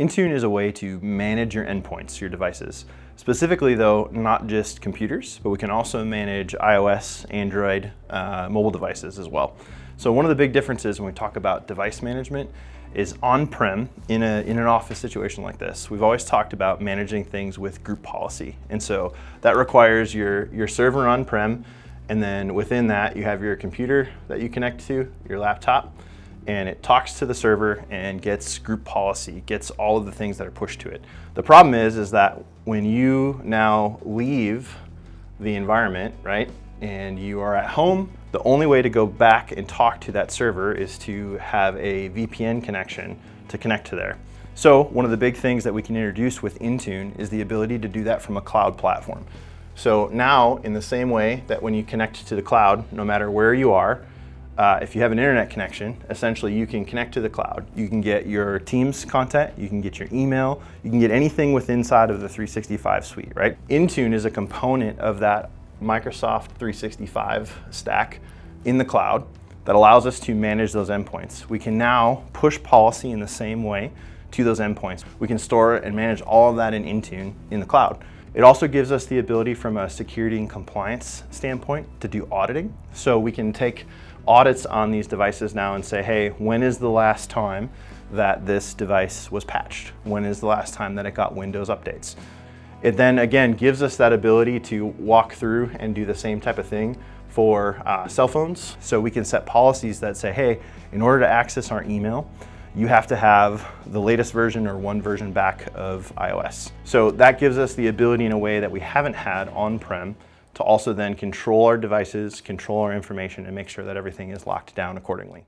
Intune is a way to manage your endpoints, your devices. Specifically though, not just computers, but we can also manage iOS, Android, mobile devices as well. So one of the big differences when we talk about device management is on-prem in an office situation like this. We've always talked about managing things with group policy. And so that requires your server on-prem, and then within that you have your computer that you connect to, your laptop, and it talks to the server and gets group policy, gets all of the things that are pushed to it. The problem is that when you now leave the environment, right, and you are at home, the only way to go back and talk to that server is to have a VPN connection to connect to there. So one of the big things that we can introduce with Intune is the ability to do that from a cloud platform. So now, in the same way that when you connect to the cloud, no matter where you are, if you have an internet connection, essentially you can connect to the cloud. You can get your Teams content, you can get your email, you can get anything within inside of the 365 suite, right? Intune is a component of that Microsoft 365 stack in the cloud that allows us to manage those endpoints. We can now push policy in the same way to those endpoints. We can store and manage all of that in Intune in the cloud. It also gives us the ability from a security and compliance standpoint to do auditing. So we can take audits on these devices now and say, hey, when is the last time that this device was patched? When is the last time that it got Windows updates? It then again gives us that ability to walk through and do the same type of thing for cell phones. So we can set policies that say, hey, in order to access our email, you have to have the latest version or one version back of iOS. So that gives us the ability in a way that we haven't had on-prem to also then control our devices, control our information, and make sure that everything is locked down accordingly.